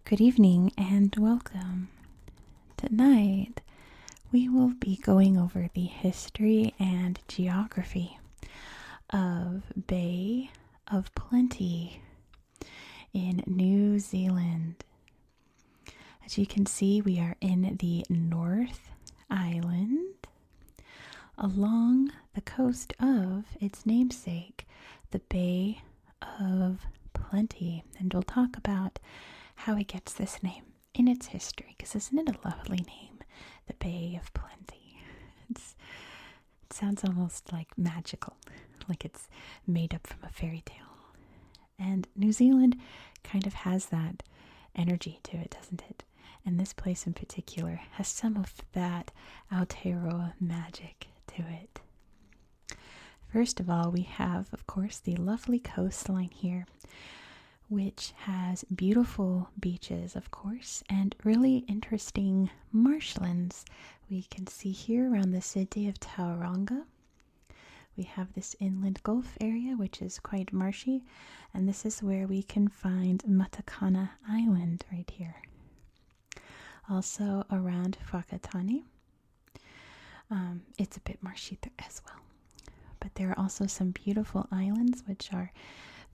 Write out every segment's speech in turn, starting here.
Good evening and welcome. Tonight we will be going over the history and geography of Bay of Plenty in New Zealand. As you can see, we are in the North Island along the coast of its namesake, the Bay of Plenty. And we'll talk about how it gets this name in its history, because isn't it a lovely name? The Bay of Plenty. It sounds almost like magical, like it's made up from a fairy tale. And New Zealand kind of has that energy to it, doesn't it? And this place in particular has some of that Aotearoa magic to it. First of all, we have, of course, the lovely coastline here, which has beautiful beaches, of course, and really interesting marshlands. We can see here around the city of Tauranga. We have this inland gulf area, which is quite marshy, and this is where we can find Matakana Island right here. Also around Whakatane. It's a bit marshy there as well. But there are also some beautiful islands which are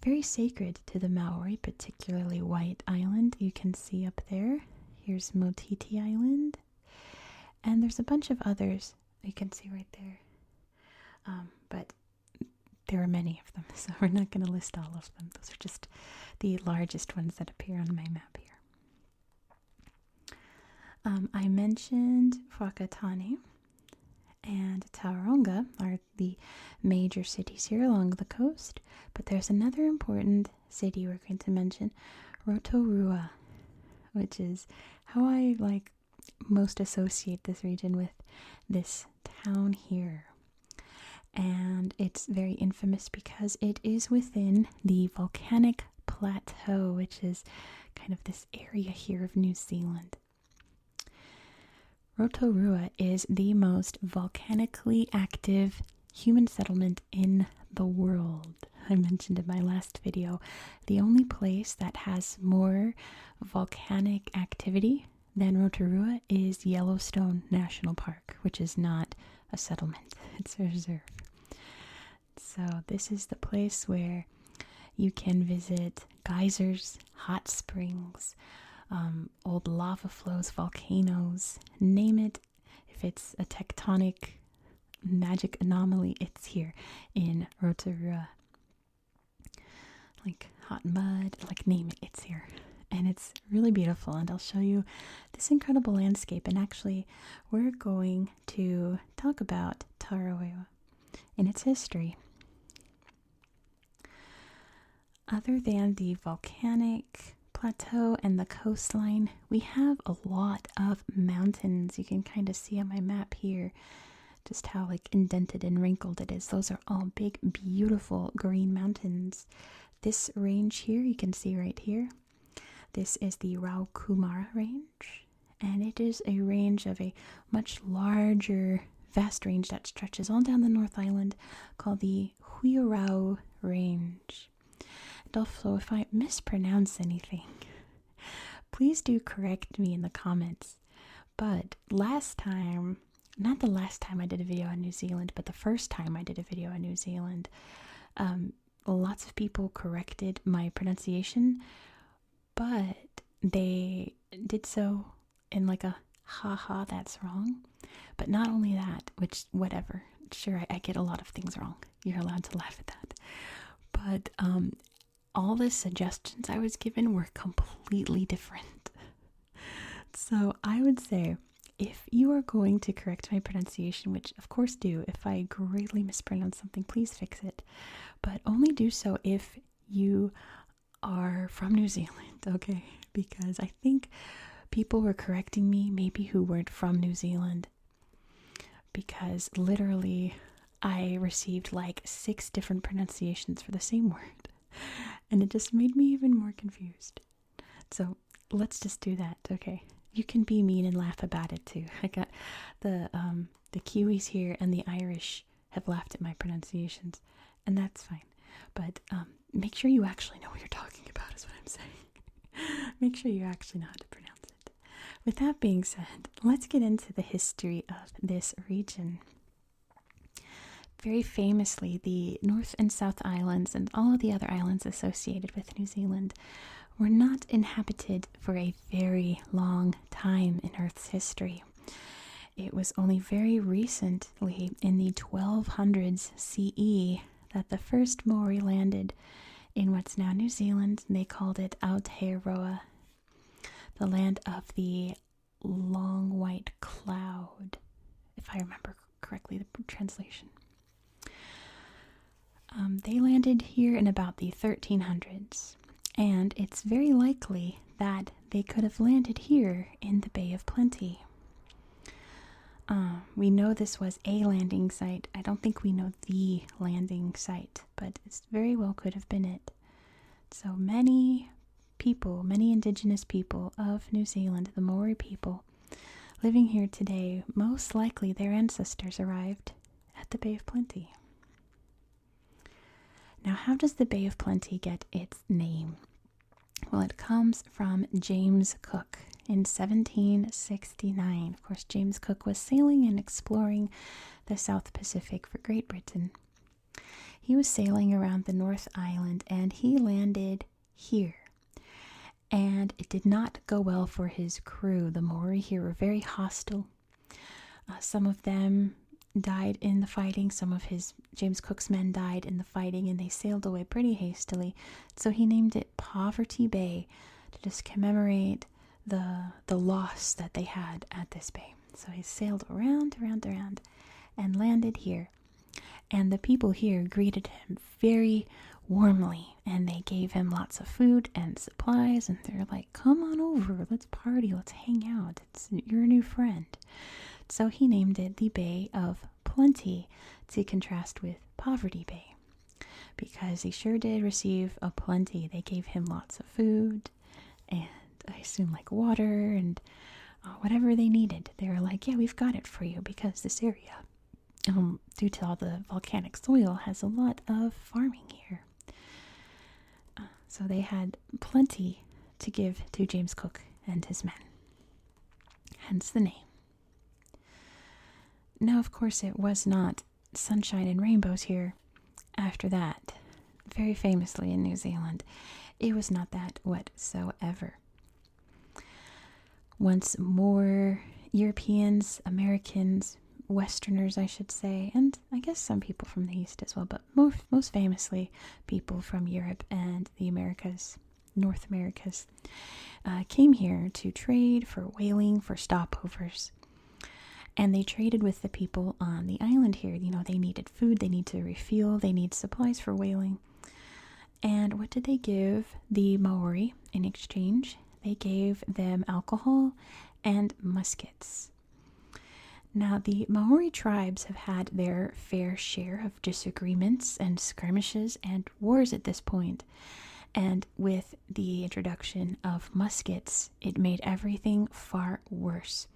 very sacred to the Maori, particularly White Island. You can see up there. Here's Motiti Island. And there's a bunch of others you can see right there. But there are many of them, so we're not going to list all of them. Those are just the largest ones that appear on my map here. I mentioned Whakatane and Tauranga are the major cities here along the coast, but there's another important city we're going to mention, Rotorua, which is how I most associate this region with this town here. And it's very infamous because it is within the volcanic plateau, which is kind of this area here of New Zealand. Rotorua is the most volcanically active human settlement in the world. I mentioned in my last video, the only place that has more volcanic activity than Rotorua is Yellowstone National Park, which is not a settlement, it's a reserve. So this is the place where you can visit geysers, hot springs, old lava flows, volcanoes, name it. If it's a tectonic magic anomaly, it's here in Rotorua. Like hot mud, name it, it's here. And it's really beautiful, and I'll show you this incredible landscape. And actually, we're going to talk about Tauranga and its history. Other than the volcanic plateau and the coastline, we have a lot of mountains. You can kind of see on my map here just how indented and wrinkled it is. Those are all big, beautiful green mountains. This range here, you can see right here, this is the Raukumara range, and it is a range of a much larger, vast range that stretches all down the North Island called the Huirau range. And also, if I mispronounce anything, please do correct me in the comments. But last time, not the last time I did a video on New Zealand, but the first time I did a video on New Zealand, lots of people corrected my pronunciation, but they did so in a haha, that's wrong. But not only that, which whatever, sure, I get a lot of things wrong. You're allowed to laugh at that. But all the suggestions I was given were completely different. So I would say, if you are going to correct my pronunciation, which of course do, if I greatly mispronounce something, please fix it. But only do so if you are from New Zealand, okay? Because I think people were correcting me, maybe who weren't from New Zealand. Because literally, I received 6 different pronunciations for the same word. And it just made me even more confused. So let's just do that, okay? You can be mean and laugh about it too. I got the Kiwis here and the Irish have laughed at my pronunciations, and that's fine. But make sure you actually know what you're talking about is what I'm saying. Make sure you actually know how to pronounce it. With that being said, let's get into the history of this region. Very famously, the North and South Islands and all of the other islands associated with New Zealand were not inhabited for a very long time in Earth's history. It was only very recently, in the 1200s CE, that the first Maori landed in what's now New Zealand, and they called it Aotearoa, the land of the long white cloud, if I remember correctly the translation. They landed here in about the 1300s, and it's very likely that they could have landed here in the Bay of Plenty. We know this was a landing site. I don't think we know the landing site, but it very well could have been it. So many people, many indigenous people of New Zealand, the Maori people, living here today, most likely their ancestors arrived at the Bay of Plenty. Now, how does the Bay of Plenty get its name? Well, it comes from James Cook in 1769. Of course, James Cook was sailing and exploring the South Pacific for Great Britain. He was sailing around the North Island and he landed here. And it did not go well for his crew. The Maori here were very hostile. Some of them died in the fighting. Some of James Cook's men died in the fighting, and they sailed away pretty hastily. So he named it Poverty Bay to just commemorate the loss that they had at this bay. So he sailed around and landed here. And the people here greeted him very warmly, and they gave him lots of food and supplies, and they're like, come on over, let's party, let's hang out, you're a new friend. So he named it the Bay of Plenty to contrast with Poverty Bay, because he sure did receive a plenty. They gave him lots of food and I assume like water and whatever they needed. They were like, yeah, we've got it for you, because this area, due to all the volcanic soil, has a lot of farming here. So they had plenty to give to James Cook and his men. Hence the name. Now, of course, it was not sunshine and rainbows here after that. Very famously in New Zealand, it was not that whatsoever. Once more, Europeans, Americans, Westerners, I should say, and I guess some people from the East as well, but most famously people from Europe and the Americas, North Americas, came here to trade for whaling, for stopovers. And they traded with the people on the island here. You know, they needed food, they need to refuel, they need supplies for whaling. And what did they give the Maori in exchange? They gave them alcohol and muskets. Now, the Maori tribes have had their fair share of disagreements and skirmishes and wars at this point. And with the introduction of muskets, it made everything far worse.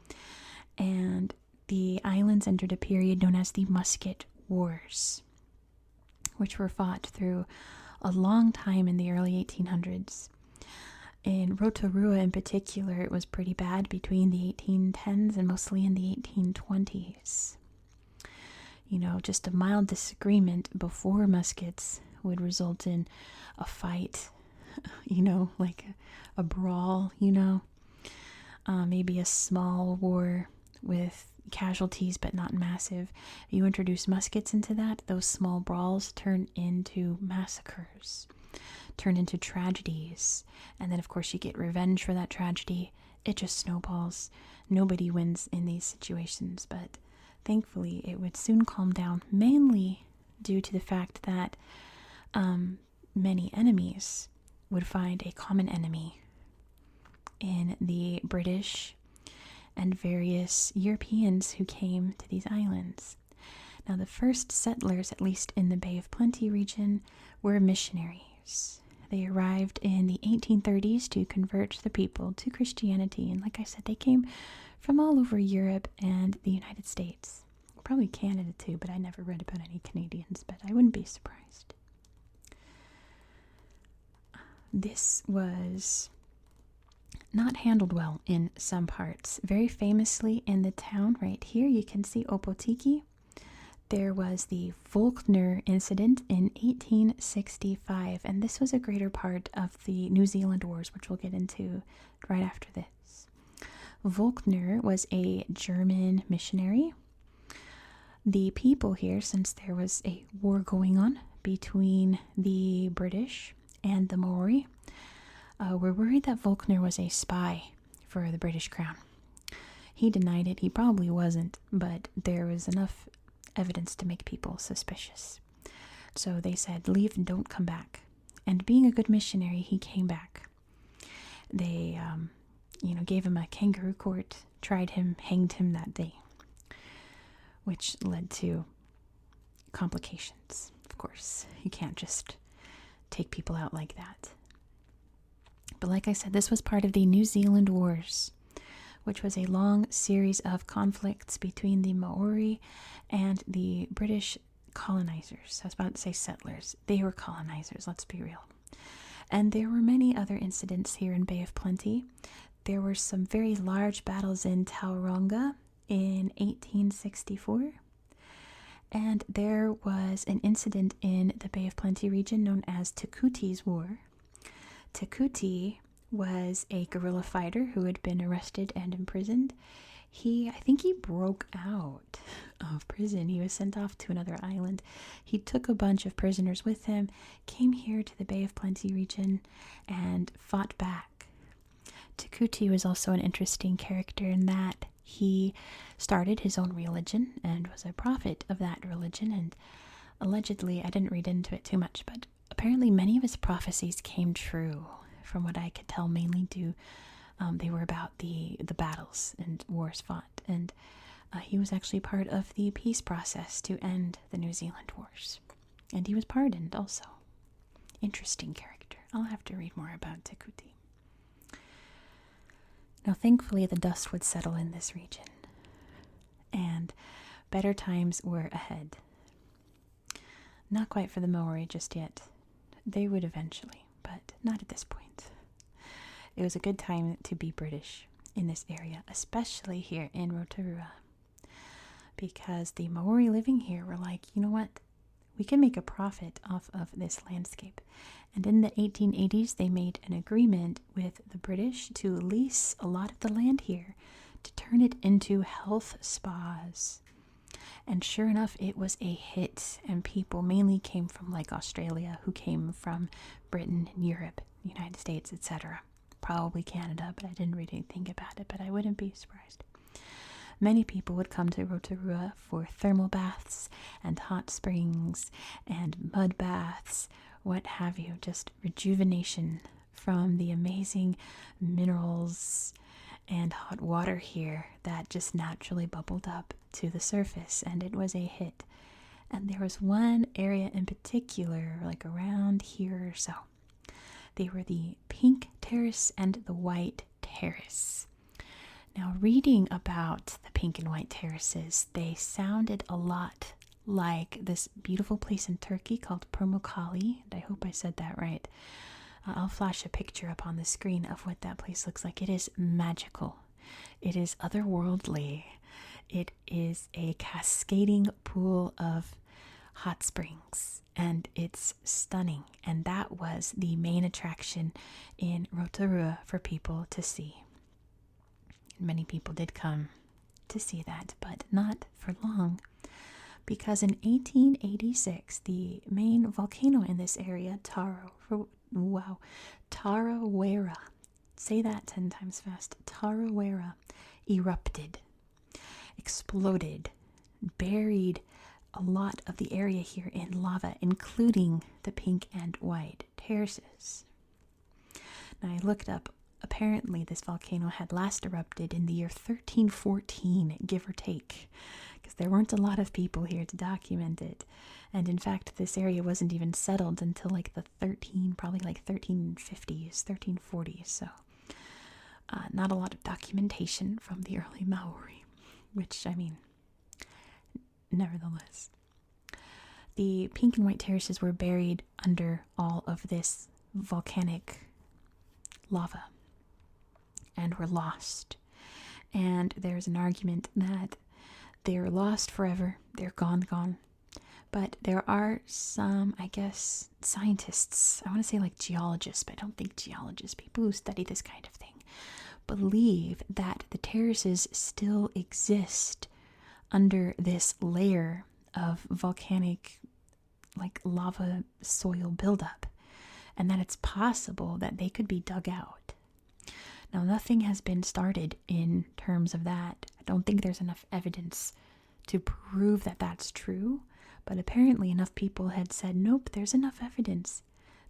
And the islands entered a period known as the Musket Wars, which were fought through a long time in the early 1800s. In Rotorua in particular, it was pretty bad between the 1810s and mostly in the 1820s. You know, just a mild disagreement before muskets would result in a fight, you know, like a brawl, you know. Maybe a small war with casualties, but not massive. You introduce muskets into that, those small brawls turn into massacres, turn into tragedies, and then of course you get revenge for that tragedy. It just snowballs. Nobody wins in these situations, but thankfully it would soon calm down, mainly due to the fact that many enemies would find a common enemy in the British and various Europeans who came to these islands. Now, the first settlers, at least in the Bay of Plenty region, were missionaries. They arrived in the 1830s to convert the people to Christianity, and like I said, they came from all over Europe and the United States. Probably Canada too, but I never read about any Canadians, but I wouldn't be surprised. This was not handled well in some parts. Very famously in the town right here, you can see Opotiki. There was the Volkner incident in 1865, and this was a greater part of the New Zealand Wars, which we'll get into right after this. Volkner was a German missionary. The people here, since there was a war going on between the British and the Maori, were worried that Volkner was a spy for the British Crown. He denied it. He probably wasn't, but there was enough evidence to make people suspicious. So they said, leave and don't come back. And being a good missionary, he came back. They, gave him a kangaroo court, tried him, hanged him that day, which led to complications, of course. You can't just take people out like that. But like I said, this was part of the New Zealand Wars, which was a long series of conflicts between the Maori and the British colonizers. I was about to say settlers. They were colonizers, let's be real. And there were many other incidents here in Bay of Plenty. There were some very large battles in Tauranga in 1864. And there was an incident in the Bay of Plenty region known as Te Kuti's War. Te Kuti was a guerrilla fighter who had been arrested and imprisoned. I think he broke out of prison. He was sent off to another island. He took a bunch of prisoners with him, came here to the Bay of Plenty region, and fought back. Te Kuti was also an interesting character in that he started his own religion and was a prophet of that religion, and allegedly, I didn't read into it too much, but apparently many of his prophecies came true, from what I could tell, mainly due they were about the battles and wars fought, and he was actually part of the peace process to end the New Zealand Wars, and he was pardoned also. Interesting character. I'll have to read more about Te Kuti. Now, thankfully, the dust would settle in this region, and better times were ahead. Not quite for the Maori just yet. They would eventually, but not at this point. It was a good time to be British in this area, especially here in Rotorua, because the Maori living here were like, you know what? We can make a profit off of this landscape. And in the 1880s, they made an agreement with the British to lease a lot of the land here to turn it into health spas. And sure enough, it was a hit, and people mainly came from like Australia, who came from Britain and Europe, United States, etc. Probably Canada, but I didn't read anything about it, but I wouldn't be surprised. Many people would come to Rotorua for thermal baths and hot springs and mud baths, what have you, just rejuvenation from the amazing minerals and hot water here that just naturally bubbled up to the surface, and it was a hit. And there was one area in particular, like around here or so. They were the Pink Terrace and the White Terrace. Now, reading about the pink and white terraces, they sounded a lot like this beautiful place in Turkey called Pamukkale, and I hope I said that right. I'll flash a picture up on the screen of what that place looks like. It is magical. It is otherworldly. It is a cascading pool of hot springs, and it's stunning. And that was the main attraction in Rotorua for people to see. Many people did come to see that, but not for long, because in 1886, the main volcano in this area, Tarawera, say that 10 times fast, Tarawera, erupted, exploded, buried a lot of the area here in lava, including the pink and white terraces. Now, I looked up. Apparently, this volcano had last erupted in the year 1314, give or take, because there weren't a lot of people here to document it. And in fact, this area wasn't even settled until like the 1350s, 1340s. So not a lot of documentation from the early Maori, which, I mean, nevertheless. The pink and white terraces were buried under all of this volcanic lava. and were lost. And there's an argument that they're lost forever, they're gone. But there are some, I guess, scientists, I want to say like geologists, but I don't think geologists, people who study this kind of thing, believe that the terraces still exist under this layer of volcanic, like lava soil buildup, and that it's possible that they could be dug out. Now, nothing has been started in terms of that. I don't think there's enough evidence to prove that that's true, but apparently enough people had said, nope, there's enough evidence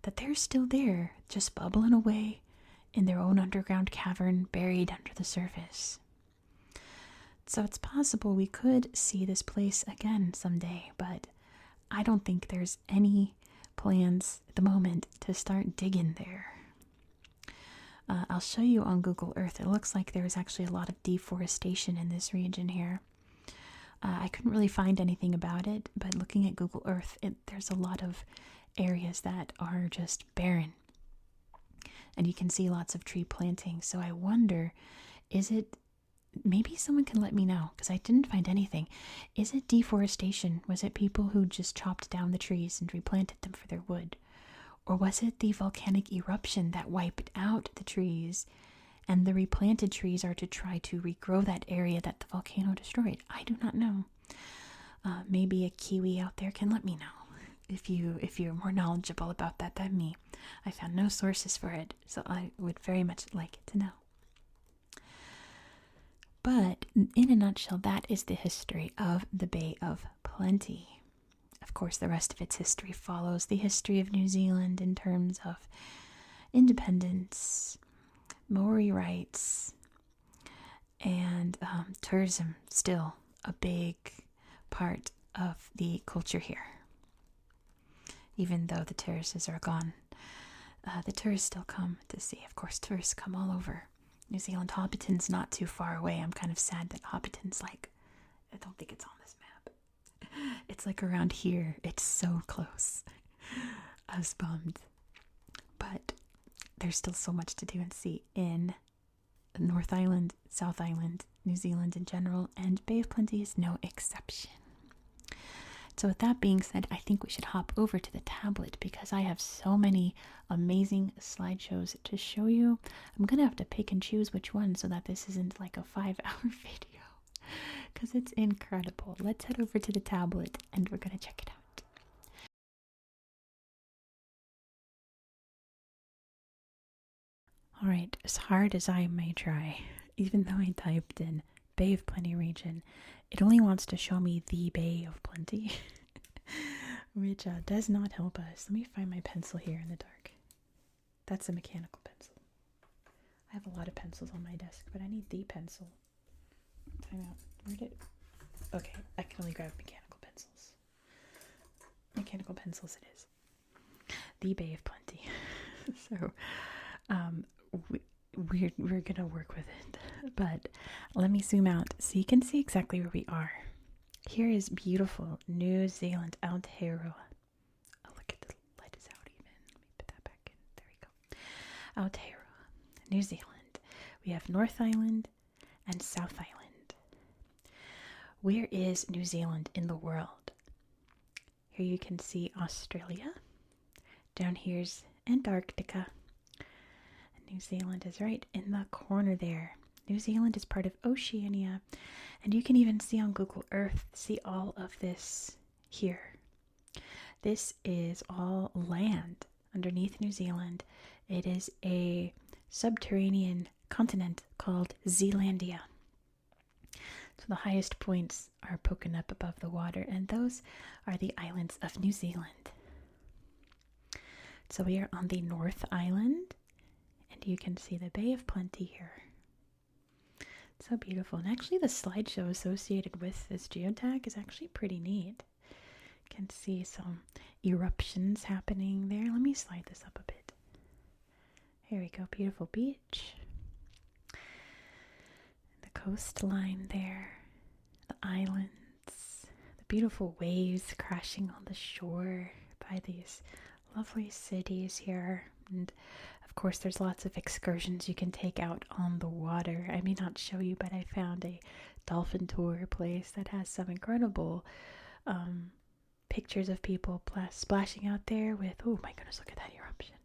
that they're still there, just bubbling away in their own underground cavern buried under the surface. So it's possible we could see this place again someday, but I don't think there's any plans at the moment to start digging there. I'll show you on Google Earth. It looks like there's actually a lot of deforestation in this region here. I couldn't really find anything about it, but looking at Google Earth, there's a lot of areas that are just barren. And you can see lots of tree planting. So I wonder, is it, maybe someone can let me know, because I didn't find anything. Is it deforestation? Was it people who just chopped down the trees and replanted them for their wood? Or was it the volcanic eruption that wiped out the trees, and the replanted trees are to try to regrow that area that the volcano destroyed? I do not know. Maybe a Kiwi out there can let me know if you're more knowledgeable about that than me. I found no sources for it, so I would very much like to know. But in a nutshell, that is the history of the Bay of Plenty. Of course, the rest of its history follows the history of New Zealand in terms of independence, Maori rights, and tourism, still a big part of the culture here. Even though the terraces are gone, the tourists still come to see. Of course, tourists come all over. New Zealand, Hobbiton's not too far away. I'm kind of sad that Hobbiton's like, I don't think it's on this map. It's like around here. It's so close. I was bummed. But there's still so much to do and see in North Island, South Island, New Zealand in general, and Bay of Plenty is no exception. So with that being said, I think we should hop over to the tablet because I have so many amazing slideshows to show you. I'm going to have to pick and choose which one so that this isn't like a 5-hour video because it's incredible. Let's head over to the tablet and we're going to check it out. Alright, as hard as I may try, even though I typed in Bay of Plenty region, it only wants to show me the Bay of Plenty, which does not help us. Let me find my pencil here in the dark. That's a mechanical pencil. I have a lot of pencils on my desk, but I need the pencil. Time out. Where did... Okay, I can only grab mechanical pencils. Mechanical pencils it is. The Bay of Plenty. So, we're gonna work with it, but let me zoom out so you can see exactly where we are. Here is beautiful New Zealand, Aotearoa. Oh, look at the light is out even. Let me put that back in. There we go. Aotearoa, New Zealand. We have North Island and South Island. Where is New Zealand in the world? Here you can see Australia. Down here's Antarctica. New Zealand is right in the corner there. New Zealand is part of Oceania, and you can even see on Google Earth, see all of this here. This is all land underneath New Zealand. It is a subterranean continent called Zealandia. So the highest points are poking up above the water, and those are the islands of New Zealand. So we are on the North Island, and you can see the Bay of Plenty here. So beautiful. And actually the slideshow associated with this geotag is actually pretty neat. You can see some eruptions happening there. Let me slide this up a bit. Here we go. Beautiful beach. The coastline there. The islands. The beautiful waves crashing on the shore by these lovely cities here. And of Of course, there's lots of excursions you can take out on the water. I may not show you, but I found a dolphin tour place that has some incredible pictures of people splashing out there with, oh my goodness, look at that eruption.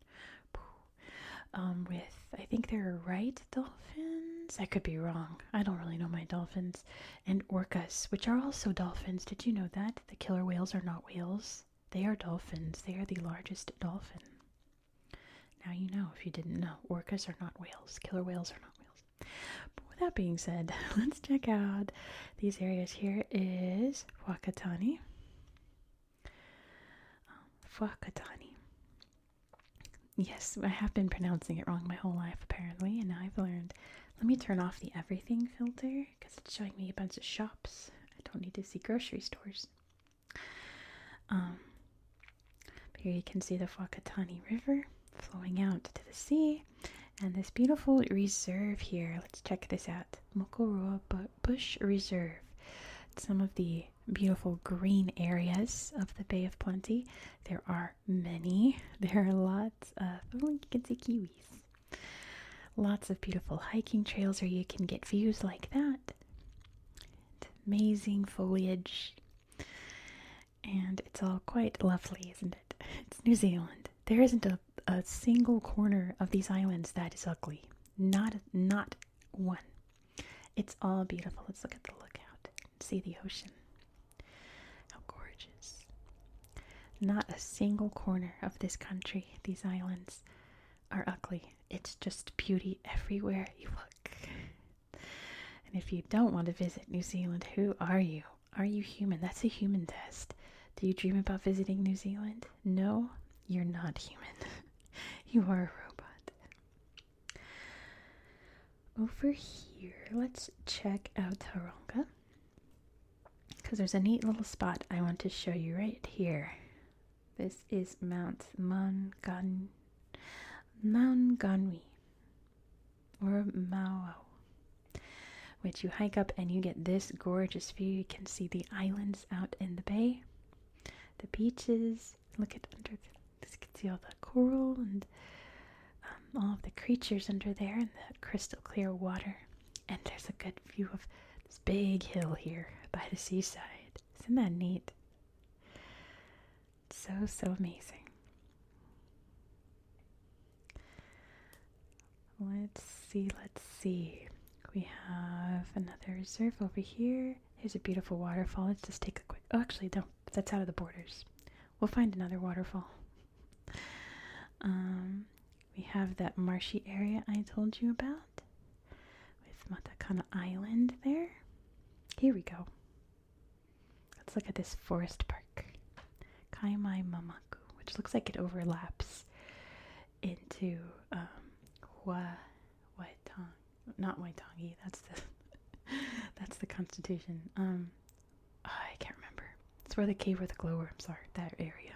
With, I think they're right dolphins. I could be wrong. I don't really know my dolphins. And orcas, which are also dolphins. Did you know that? The killer whales are not whales. They are dolphins. They are the largest dolphin. Now you know if you didn't know. Orcas are not whales. Killer whales are not whales. But with that being said, let's check out these areas. Here is Whakatane. Whakatane. Yes, I have been pronouncing it wrong my whole life, apparently, and now I've learned. Let me turn off the everything filter, because it's showing me a bunch of shops. I don't need to see grocery stores. Here you can see the Whakatane River flowing out to the sea, and this beautiful reserve here. Let's check this out. Mokoroa Bush Reserve. Some of the beautiful green areas of the Bay of Plenty. There are many. There are lots of, oh, you can see kiwis. Lots of beautiful hiking trails where you can get views like that. And amazing foliage. And it's all quite lovely, isn't it? It's New Zealand. There isn't a single corner of these islands that is ugly. Not one. It's all beautiful. Let's look at the lookout. See the ocean. How gorgeous. Not a single corner of this country, these islands, are ugly. It's just beauty everywhere you look. And if you don't want to visit New Zealand, who are you? Are you human? That's a human test. Do you dream about visiting New Zealand? No, you're not human. You are a robot. Over here, let's check out Taronga. Because there's a neat little spot I want to show you right here. This is Mount Maunganui, or Mauao, which you hike up and you get this gorgeous view. You can see the islands out in the bay, the beaches. Look at under this, you can see all the coral and all of the creatures under there, and the crystal clear water. And there's a good view of this big hill here by the seaside. Isn't that neat? So amazing. Let's see. We have another reserve over here. Here's a beautiful waterfall. Let's just take a quick... Oh, actually, don't. That's out of the borders. We'll find another waterfall. We have that marshy area I told you about with Matakana Island there. Here we go. Let's look at this forest park. Kaimai Mamaku, which looks like it overlaps into not Waitangi. That's the Constitution. I can't remember. It's where the cave where the glowworms are. That area.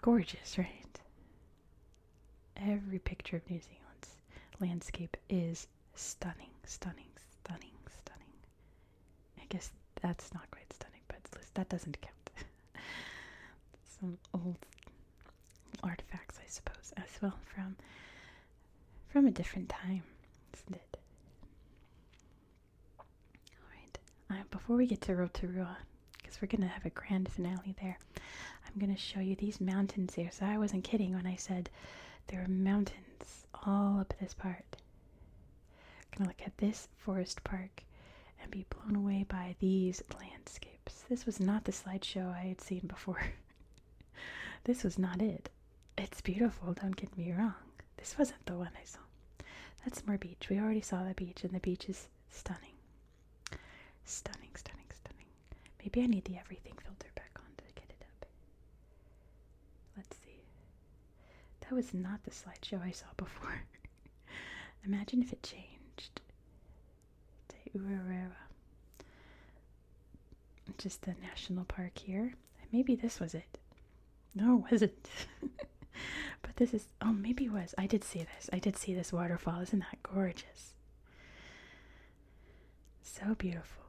Gorgeous, right? Every picture of New Zealand's landscape is stunning. I guess that's not quite stunning, but that doesn't count. Some old artifacts, I suppose, as well from a different time, isn't it? Alright, before we get to Rotorua, because we're going to have a grand finale there, I'm going to show you these mountains here. So I wasn't kidding when I said there are mountains all up this part. I'm going to look at this forest park and be blown away by these landscapes. This was not the slideshow I had seen before. This was not it. It's beautiful, don't get me wrong. This wasn't the one I saw. That's more beach. We already saw the beach, and the beach is stunning. Stunning. Maybe I need the everything filter back on to get it up. Let's see. That was not the slideshow I saw before. Imagine if it changed. Te Urarara. Just the national park here. Maybe this was it. No, it wasn't. But this is, oh, maybe it was. I did see this. I did see this waterfall. Isn't that gorgeous? So beautiful.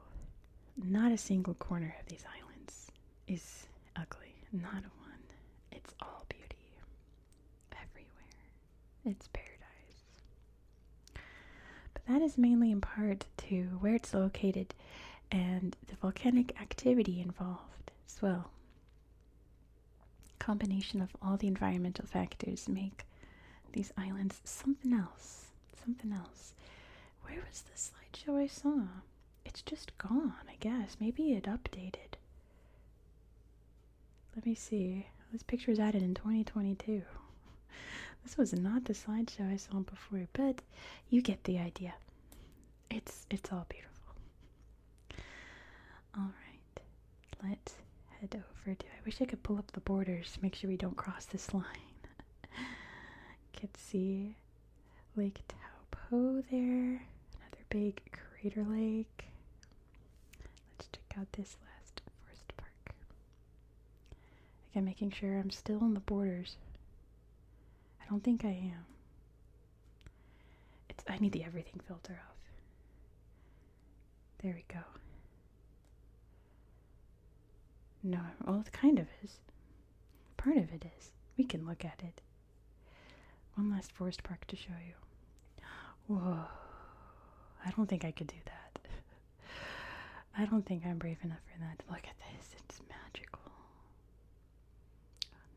Not a single corner of these islands is ugly. Not one. It's all beauty. It's paradise. But that is mainly in part to where it's located and the volcanic activity involved as well. Combination of all the environmental factors make these islands something else. Something else. Where was the slideshow I saw? It's just gone, I guess. Maybe it updated. Let me see. This picture was added in 2022. This was not the slideshow I saw before, but you get the idea. It's all beautiful. Alright, let's head over to, I wish I could pull up the borders to make sure we don't cross this line. Can see Lake Taupo there, another big crater lake. Let's check out this last forest park. Again, making sure I'm still on the borders. I don't think I am. I need the everything filter off. There we go. No, well, it kind of is. Part of it is. We can look at it. One last forest park to show you. Whoa. I don't think I could do that. I don't think I'm brave enough for that. Look at this. It's magical.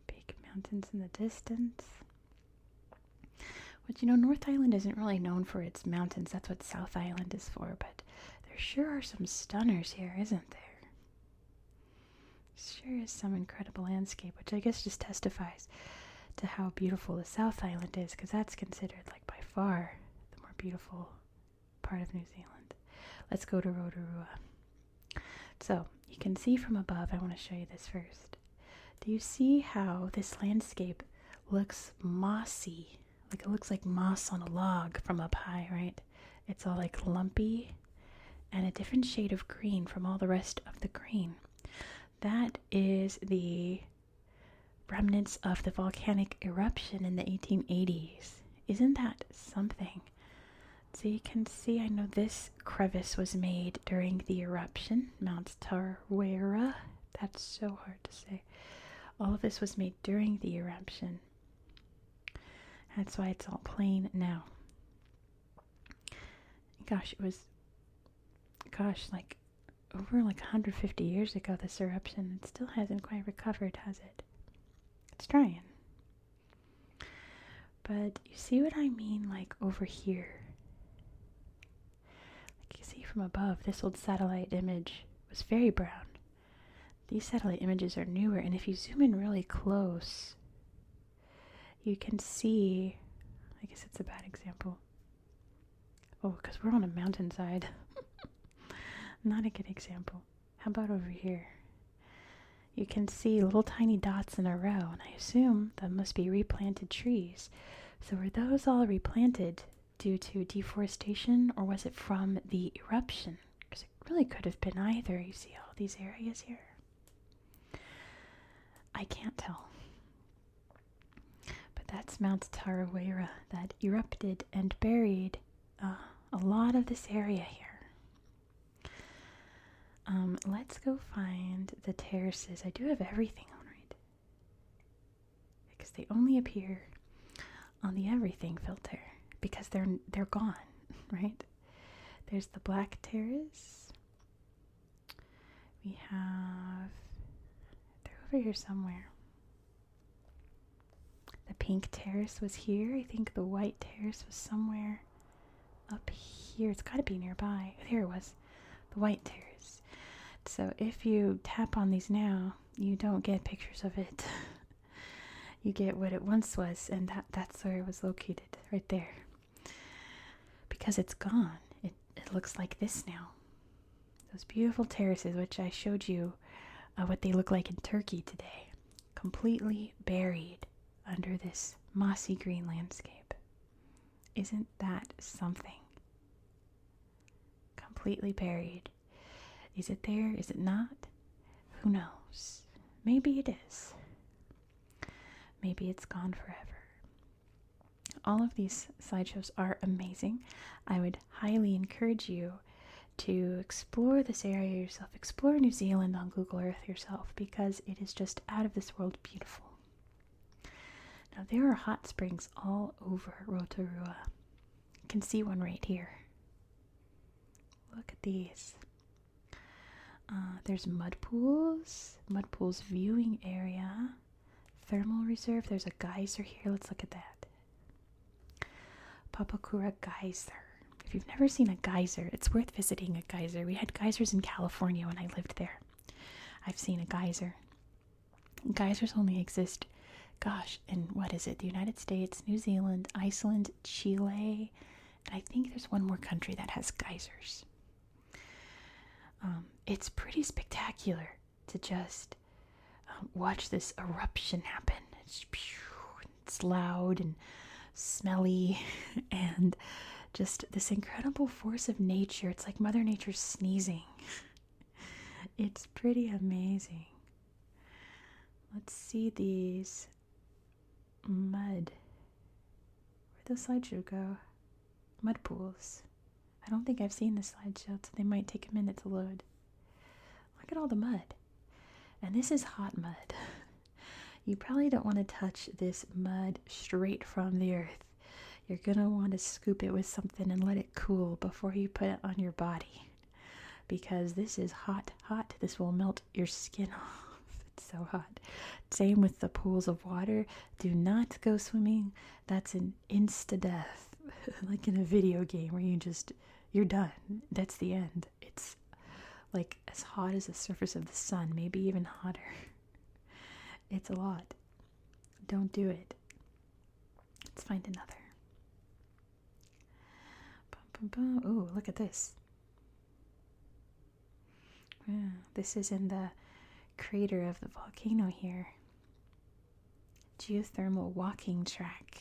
Big mountains in the distance. But North Island isn't really known for its mountains. That's what South Island is for. But there sure are some stunners here, isn't there? Sure is some incredible landscape, which I guess just testifies to how beautiful the South Island is, because that's considered, like, by far the more beautiful part of New Zealand. Let's go to Rotorua. So, you can see from above, I want to show you this first. Do you see how this landscape looks mossy? Like, it looks like moss on a log from up high, right? It's all, like, lumpy and a different shade of green from all the rest of the green. That is the remnants of the volcanic eruption in the 1880s. Isn't that something? So you can see, I know this crevice was made during the eruption, Mount Tarawera. That's so hard to say. All of this was made during the eruption. That's why it's all plain now. Gosh, it was, like over 150 years ago, this eruption. It still hasn't quite recovered, has it? It's trying. But you see what I mean, like over here? Like you see from above, this old satellite image was very brown. These satellite images are newer, and if you zoom in really close, you can see, I guess it's a bad example. Oh, because we're on a mountainside. Not a good example. How about over here? You can see little tiny dots in a row, and I assume that must be replanted trees. So were those all replanted due to deforestation, or was it from the eruption? Because it really could have been either. You see all these areas here? I can't tell. But that's Mount Tarawera that erupted and buried a lot of this area here. Let's go find the terraces. I do have everything on, right? Because they only appear on the everything filter because they're gone, right? There's the black terrace. We have, they're over here somewhere. The pink terrace was here. I think the white terrace was somewhere up here. It's got to be nearby. There it was. The white terrace. So if you tap on these now, you don't get pictures of it. You get what it once was, and that's where it was located, right there. Because it's gone. It looks like this now. Those beautiful terraces, which I showed you what they look like in Turkey today. Completely buried under this mossy green landscape. Isn't that something? Completely buried. Is it there? Is it not? Who knows? Maybe it is. Maybe it's gone forever. All of these slideshows are amazing. I would highly encourage you to explore this area yourself. Explore New Zealand on Google Earth yourself, because it is just out of this world beautiful. Now, there are hot springs all over Rotorua. You can see one right here. Look at these. There's mud pools viewing area, thermal reserve. There's a geyser here. Let's look at that. Papakura Geyser. If you've never seen a geyser, it's worth visiting a geyser. We had geysers in California when I lived there. I've seen a geyser. Geysers only exist, gosh, in what is it? The United States, New Zealand, Iceland, Chile, and I think there's one more country that has geysers. It's pretty spectacular to just watch this eruption happen. It's loud and smelly and just this incredible force of nature. It's like Mother Nature sneezing. It's pretty amazing. Let's see these mud. Where'd the slideshow go? Mud pools. I don't think I've seen the slideshow, so they might take a minute to load. Look at all the mud. And this is hot mud. You probably don't want to touch this mud straight from the earth. You're going to want to scoop it with something and let it cool before you put it on your body. Because this is hot, hot. This will melt your skin off. It's so hot. Same with the pools of water. Do not go swimming. That's an insta-death. Like in a video game where you're done. That's the end. It's like as hot as the surface of the sun, maybe even hotter. It's a lot. Don't do it. Let's find another. Ooh, look at this. Yeah, this is in the crater of the volcano here. Geothermal walking track.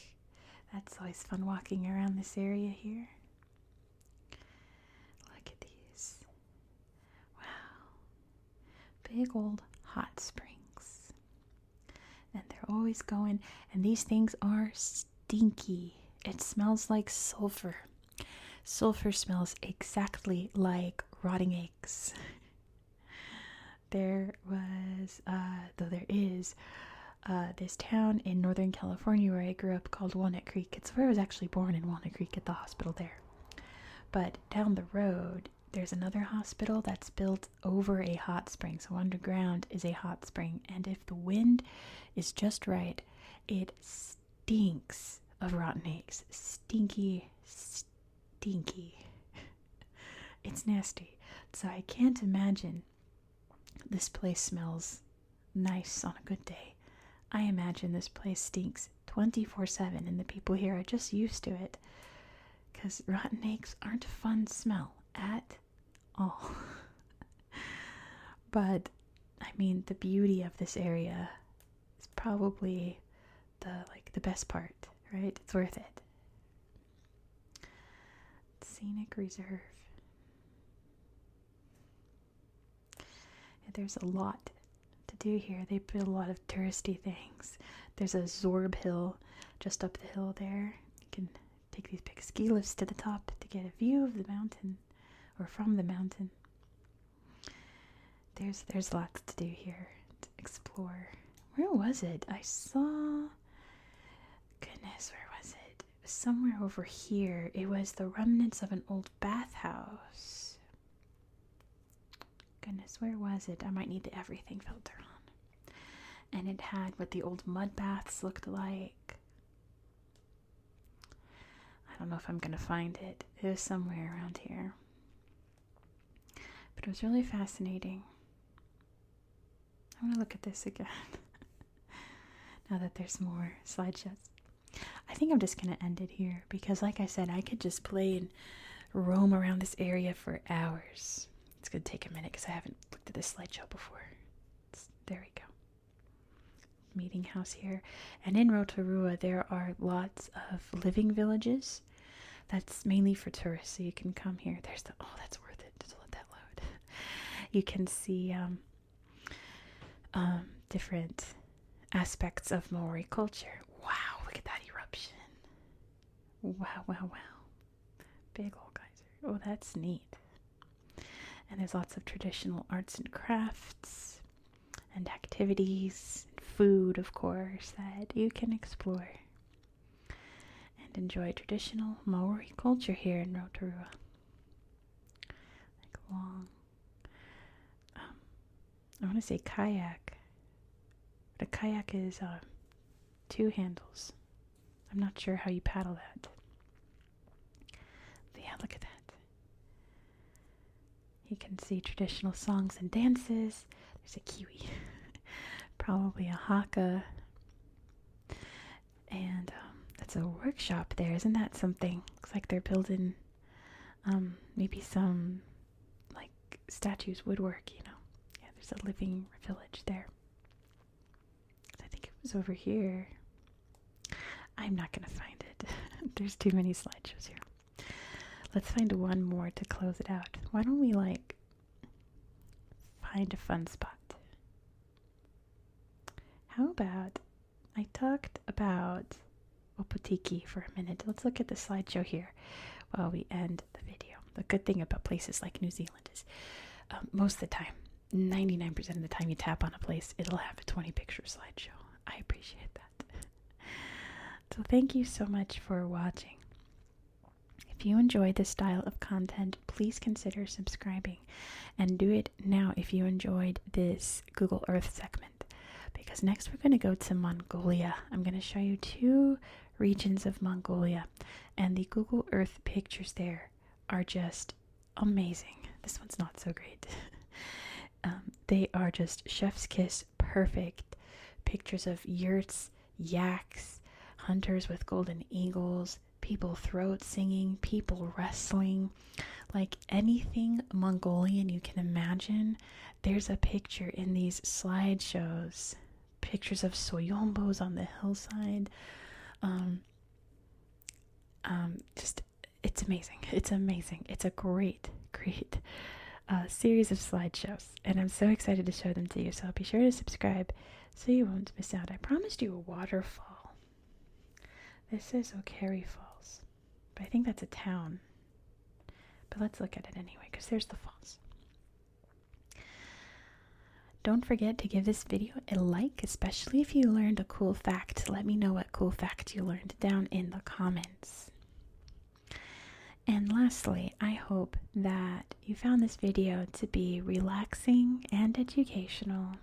That's always fun walking around this area here. Look at these. Wow. Big old hot springs. And they're always going, and these things are stinky. It smells like sulfur. Sulfur smells exactly like rotting eggs. There was, there is this town in Northern California where I grew up called Walnut Creek. It's where I was actually born, in Walnut Creek at the hospital there. But down the road, there's another hospital that's built over a hot spring. So underground is a hot spring. And if the wind is just right, it stinks of rotten eggs. Stinky, stinky. It's nasty. So I can't imagine this place smells nice on a good day. I imagine this place stinks 24/7 and the people here are just used to it. Because rotten eggs aren't a fun smell at all. But, I mean, the beauty of this area is probably the best part, right? It's worth it. Scenic Reserve. There's a lot to do here. They put a lot of touristy things. There's a Zorb Hill just up the hill there. You can take these big ski lifts to the top to get a view of the mountain, or from the mountain. There's lots to do here to explore. Where was it? I saw... Goodness, where was it? It was somewhere over here. It was the remnants of an old bathhouse. Goodness, where was it? I might need the everything filter on. And it had what the old mud baths looked like. I don't know if I'm going to find it. It was somewhere around here. But it was really fascinating. I'm going to look at this again. Now that there's more slideshows. I think I'm just going to end it here. Because like I said, I could just play and roam around this area for hours. It's going to take a minute because I haven't looked at this slideshow before. There we go. Meeting house here. And in Rotorua, there are lots of living villages. That's mainly for tourists, so you can come here. There's the... Oh, that's worth it. Just let that load. You can see different aspects of Maori culture. Wow, look at that eruption. Wow, wow, wow. Big old geyser. Oh, that's neat. And there's lots of traditional arts and crafts and activities, and food, of course, that you can explore and enjoy traditional Maori culture here in Rotorua. Like long, I want to say kayak, but a kayak is 2 handles. I'm not sure how you paddle that. But yeah, look at that. You can see traditional songs and dances. There's a kiwi, probably a haka, and that's a workshop there. Isn't that something? Looks like they're building maybe some like statues, woodwork, you know. Yeah, there's a living village there. I think it was over here. I'm not gonna find it. There's too many slideshows here. Let's find one more to close it out. Why don't we like find a fun spot? How about I talked about Opotiki for a minute. Let's look at the slideshow here while we end the video. The good thing about places like New Zealand is most of the time, 99% of the time you tap on a place, it'll have a 20 picture slideshow. I appreciate that. So thank you so much for watching. If you enjoy this style of content, please consider subscribing, and do it now if you enjoyed this Google Earth segment, because next we're going to go to Mongolia. I'm going to show you 2 regions of Mongolia, and the Google Earth pictures there are just amazing. This one's not so great. They are just chef's kiss perfect pictures of yurts, yaks, hunters with golden eagles, people throat singing, people wrestling, like anything Mongolian you can imagine. There's a picture in these slideshows. Pictures of soyombos on the hillside. Just it's amazing. It's amazing. It's a great series of slideshows, and I'm so excited to show them to you. So be sure to subscribe so you won't miss out. I promised you a waterfall. This is Okari Falls, but I think that's a town. But let's look at it anyway, because there's the falls. Don't forget to give this video a like, especially if you learned a cool fact. Let me know what cool fact you learned down in the comments. And lastly, I hope that you found this video to be relaxing and educational.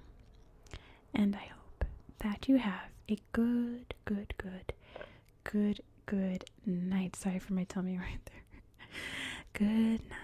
And I hope that you have a good night. Sorry for my tummy right there. Good night.